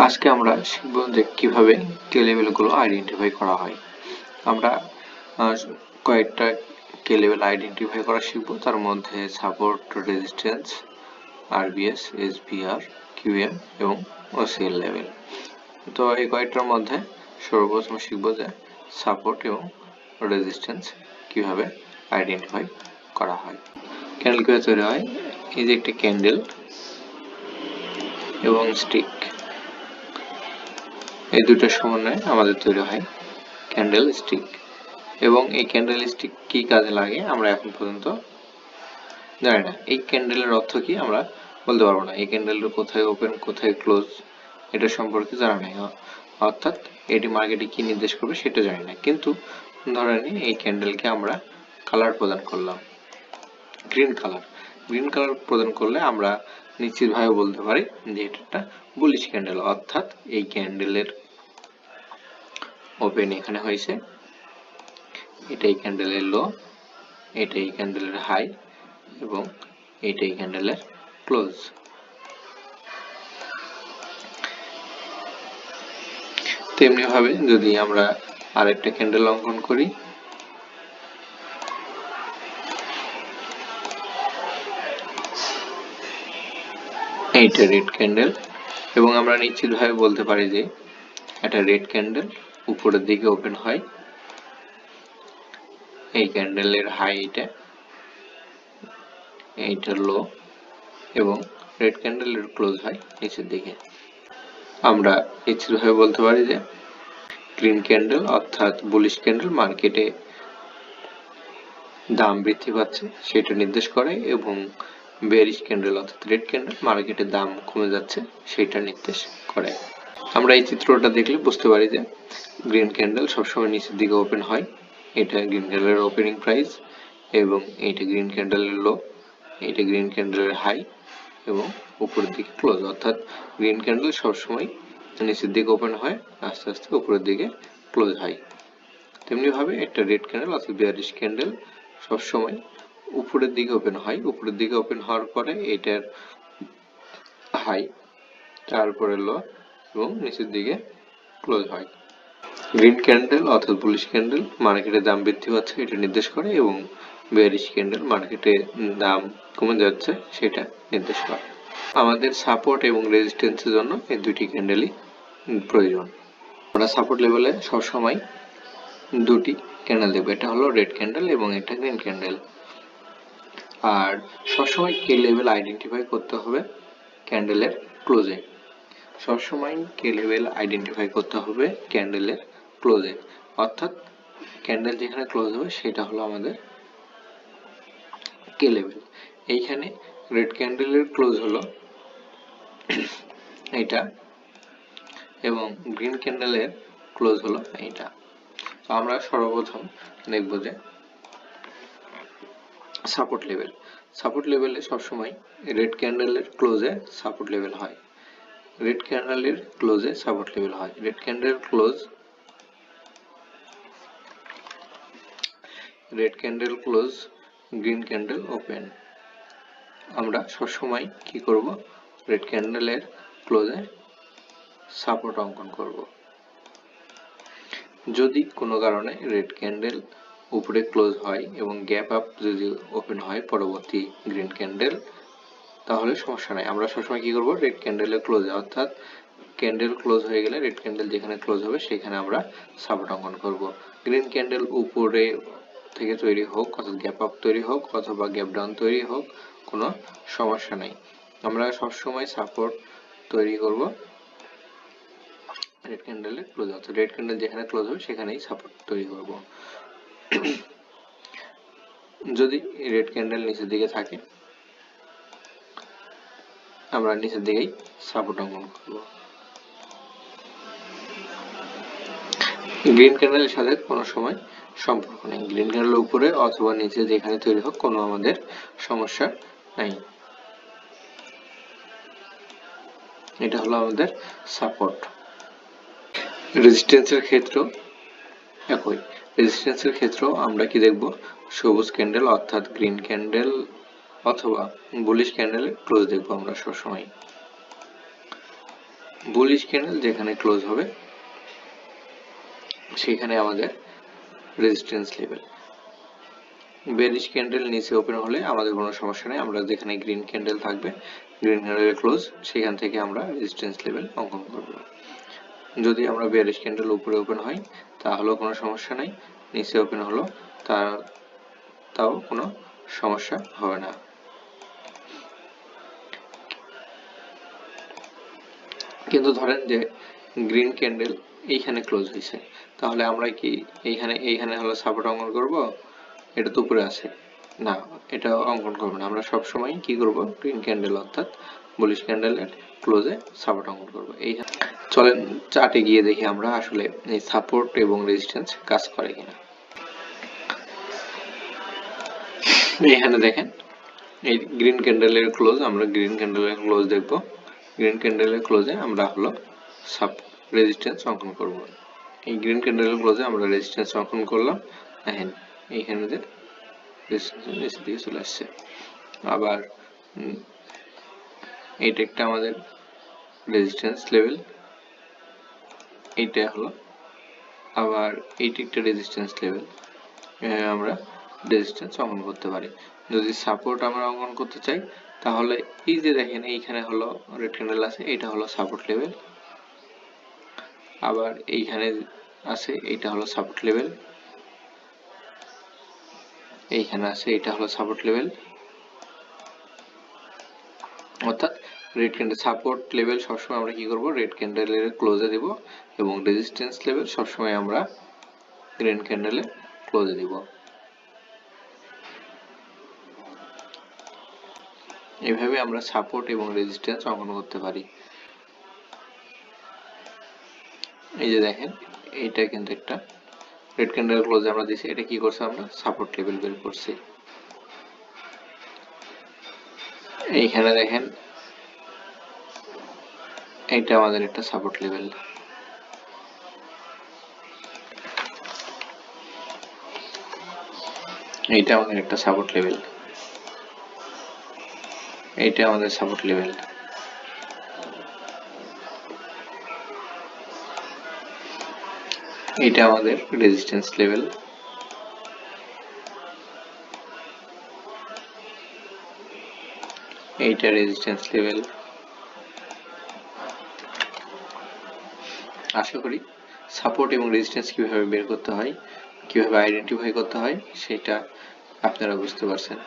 আজকে আমরা শিখব যে কিভাবে কে লেভেলগুলো আইডেন্টিফাই করা হয়। আমরা কয়েকটা কে লেভেল আইডেন্টিফাই করা শিখব, তার মধ্যে support, resistance, RBS, SBR, QM এবং ওসিএল লেভেল। তো এই কয়েকটার মধ্যে সর্বপ্রথম শিখব যে সাপোর্ট এবং রেজিস্ট্যান্স কিভাবে আইডেন্টিফাই করা হয়। ক্যান্ডেল কিভাবে তৈরি হয়? এই যে একটি ক্যান্ডেল এবং স্টিক, এই দুটোর সমন্বয়ে আমাদের তৈরি হয় ক্যান্ডেল স্টিক। এবং এই ক্যান্ডেল স্টিক কি কাজে লাগে আমরা এখন পর্যন্ত জানি না। এই ক্যান্ডেলের অর্থ কি আমরা বলতে পারবো না। এই ক্যান্ডেলটা কোথায় ওপেন কোথায় ক্লোজ এটা সম্পর্কে জানা নেই, অর্থাৎ এটি মার্কেটে কি নির্দেশ করবে সেটা জানি না। কিন্তু ধরে নিই এই ক্যান্ডেলকে আমরা কালার প্রদান করলাম গ্রিন কালার। গ্রিন কালার প্রদান করলে আমরা নিশ্চিতভাবে বলতে পারি যে এটা একটা বুলিশ ক্যান্ডেল, অর্থাৎ এই ক্যান্ডেলের ওপেন এখানে হয়েছে, এটাই ক্যান্ডেলের লো, এটাই ক্যান্ডেলের হাই এবং এটাই ক্যান্ডেলের ক্লোজ। তেমনি ভাবে যদি আমরা আরেকটা ক্যান্ডেল অঙ্কন করি, এইটা রেড ক্যান্ডেল এবং আমরা নিশ্চিতভাবে বলতে পারি যে এটা রেড ক্যান্ডেল, উপরের দিকে ওপেন হয়, এই ক্যান্ডেলের হাই এটা, এইটার লো এবং রেড ক্যান্ডেলের ক্লোজ হয় নিচের দিকে। আমরা নিশ্চিতভাবে বলতে পারি যে গ্রিন ক্যান্ডেল অর্থাৎ বুলিশ ক্যান্ডেল মার্কেটে দাম বৃদ্ধি পাচ্ছে সেটা নির্দেশ করে, এবং বেয়ারিশ ক্যান্ডেল অর্থাৎ রেড ক্যান্ডেল মার্কেটে দাম কমে যাচ্ছে সেটা নির্দেশ করে। আমরা এই চিত্রটা দেখলে বুঝতে পারি যে গ্রিন ক্যান্ডেল সবসময় নিচের দিকে ওপেন হয়, এটা গ্রিন ক্যান্ডেলের ওপেনিং প্রাইস এবং এইটা গ্রিন ক্যান্ডেলের লো, এইটা গ্রিন ক্যান্ডেলের হাই এবং উপরের দিকে ক্লোজ, অর্থাৎ গ্রিন ক্যান্ডেল সবসময় নিচের দিকে ওপেন হয়, আস্তে আস্তে উপরের দিকে ক্লোজ হয়। তেমনি ভাবে একটা রেড ক্যান্ডেল অর্থাৎ বেয়ারিশ ক্যান্ডেল সবসময় উপরের দিকে ওপেন হয়, উপরের দিকে ওপেন হওয়ার পরে এটার হাই, তারপরে লো এবং নিচের দিকে ক্লোজ হয়। গ্রিন ক্যান্ডেল অর্থাৎ বুলিশ ক্যান্ডেল মার্কেটে দাম বৃদ্ধি পাচ্ছে এটা নির্দেশ করে, এবং বেয়ারিশ ক্যান্ডেল মার্কেটে দাম কমে যাচ্ছে সেটা নির্দেশ করে। আমাদের সাপোর্ট এবং রেজিস্ট্যান্সের জন্য এই দুটি ক্যান্ডেলই প্রয়োজন। আমরা সাপোর্ট লেভেলে সবসময় দুটি ক্যান্ডেল দেবো, এটা হলো রেড ক্যান্ডেল এবং এটা গ্রিন ক্যান্ডেল। আর সবসময় কে লেভেল আইডেন্টিফাই করতে হবে ক্যান্ডেলের ক্লোজে, সবসময় কে লেভেল আইডেন্টিফাই করতে হবে ক্যান্ডেলের ক্লোজে, অর্থাৎ ক্যান্ডেল যেখানে ক্লোজ হবে সেটা হলো আমাদের কে লেভেল। এইখানে রেড ক্যান্ডেলের ক্লোজ হলো এইটা এবং গ্রিন ক্যান্ডেলের ক্লোজ হলো এইটা। তো আমরা সর্বপ্রথম দেখব যে সাপোর্ট লেভেল। সাপোর্ট লেভেলে সবসময় রেড ক্যান্ডেলের ক্লোজে সাপোর্ট লেভেল হয়, রেড ক্যান্ডেলের ক্লোজে সাপোর্ট লেভেল হয়, red candle close, red candle close, green candle open. আমরা সবসময় কি করব, রেড ক্যান্ডেলের ক্লোজে সাপোর্ট অঙ্কন করব। যদি কোনো কারণে রেড ক্যান্ডেল উপরে ক্লোজ হয় এবং গ্যাপ আপ যদি ওপেন হয় পরবর্তী গ্রিন ক্যান্ডেল, তাহলে সমস্যা নাই। আমরা সবসময় কি করব, রেড ক্যান্ডেলের ক্লোজে, অর্থাৎ ক্যান্ডেল ক্লোজ হয়ে গেলে রেড ক্যান্ডেল যেখানে ক্লোজ হবে সেখানে আমরা সাপোর্ট অঙ্কন করব। গ্রিন ক্যান্ডেল উপরে থেকে তৈরি হোক অর্থাৎ গ্যাপ আপ তৈরি হোক অথবা গ্যাপ ডাউন তৈরি হোক, কোনো সমস্যা নেই। আমরা সবসময় সাপোর্ট তৈরি করব রেড ক্যান্ডেলের ক্লোজ, অর্থাৎ রেড ক্যান্ডেল যেখানে ক্লোজ হবে সেখানেই সাপোর্ট তৈরি করব। যদি রেড ক্যান্ডেল নিচের দিকে থাকে আমরা নিচের দিকেই সাপোর্ট অঙ্কন করব। গ্রিন ক্যান্ডেলের সাথে কোনো সময় সম্পর্ক নেই, গ্রিন ক্যান্ডেল উপরে অথবা নিচে যেখানে তৈরি হোক কোনো আমাদের সমস্যা নাই। এটা হলো আমাদের সাপোর্ট। রেজিস্ট্যান্সের ক্ষেত্রেও একই, রেজিস্ট্যান্সের ক্ষেত্রেও আমরা কি দেখব, সবুজ ক্যান্ডেল অর্থাৎ গ্রিন ক্যান্ডেল অথবা বুলিশ ক্যান্ডেলের ক্লোজ দেখব আমরা সবসময়। বুলিশ ক্যান্ডেল যেখানে ক্লোজ হবে সেখানে আমাদের রেজিস্ট্যান্স লেভেল। বেয়ারিশ ক্যান্ডেল নিচে ওপেন হলে আমাদের কোনো সমস্যা নেই, আমরা যেখানে গ্রিন ক্যান্ডেল থাকবে, গ্রিন ক্যান্ডেল ক্লোজ, সেখান থেকে আমরা রেজিস্ট্যান্স লেভেল অঙ্কন করব। যদি আমরা বেয়ারিশ ক্যান্ডেল উপরে ওপেন হয় তাহলেও কোনো সমস্যা নেই, নিচে ওপেন হলো তাও কোনো সমস্যা হবে না। কিন্তু ধরেন যে গ্রিন ক্যান্ডেল এইখানে ক্লোজ হয়েছে, তাহলে আমরা কি এইখানে হলো সাপোর্ট অঙ্কন করব? এটা তো উপরে আছে না, এটা অঙ্কন করব না, আমরা সবসময় কি করব, গ্রিন ক্যান্ডেল অর্থাৎ বুলিশ ক্যান্ডেলের ক্লোজে সাপোর্ট অঙ্কন করব। এইখানে চলেন চার্টে গিয়ে দেখি আমরা আসলে এই সাপোর্ট এবং রেজিস্ট্যান্স কাজ করে কিনা। এইখানে দেখেন এই গ্রিন ক্যান্ডেলের ক্লোজ, আমরা গ্রিন ক্যান্ডেলের ক্লোজ দেখব। গ্রিন ক্যান্ডেলের ক্লোজে আমরা হলো রেজিস্ট্যান্স অঙ্কন করব। এই গ্রিন ক্যান্ডেলের ক্লোজে আমরা রেজিস্ট্যান্স অঙ্কন করলাম, দেখেন এইখানে যে রেজিস্ট্যান্স নিচের দিকে চলে আসছে। আবার এইটা একটা আমাদের রেজিস্ট্যান্স লেভেল, এইটা হলো আবার এইটা একটা রেজিস্ট্যান্স লেভেল। আমরা রেজিস্ট্যান্স অঙ্কন করতে পারি। যদি সাপোর্ট আমরা অঙ্কন করতে চাই তাহলে এই যে দেখেন এইখানে হলো রেড ক্যান্ডেল আছে, এটা হলো সাপোর্ট লেভেল। আবার এইখানে আছে, এটা হলো সাপোর্ট লেভেল। এইখানে আছে, এটা হলো সাপোর্ট লেভেল। অর্থাৎ রেড ক্যান্ডেল সাপোর্ট লেভেল সবসময় আমরা কি করব, রেড ক্যান্ডেলের ক্লোজে দেব, এবং রেজিস্ট্যান্স লেভেল সবসময় আমরা গ্রিন ক্যান্ডেলের ক্লোজে দিব। এভাবে আমরা সাপোর্ট এবং রেজিস্ট্যান্স অঙ্কন করতে পারি। এই যে দেখেন এইটা কিন্তু একটা রেড ক্যান্ডেল ক্লোজে আমরা দিছি, এটা কি করছে, আমরা সাপোর্ট লেভেল বের করছি। এইখানে দেখেন এইটা আমাদের একটা সাপোর্ট লেভেল। এইটা আমাদের একটা সাপোর্ট লেভেল, এইটা আমাদের সাপোর্ট লেভেল। এইটা আমাদের রেজিস্ট্যান্স লেভেল। এইটা রেজিস্ট্যান্স লেভেল। আশা করি সাপোর্ট এবং রেজিস্ট্যান্স কিভাবে বের করতে হয়, কিভাবে আইডেন্টিফাই করতে হয় সেটা আপনারা বুঝতে পারছেন।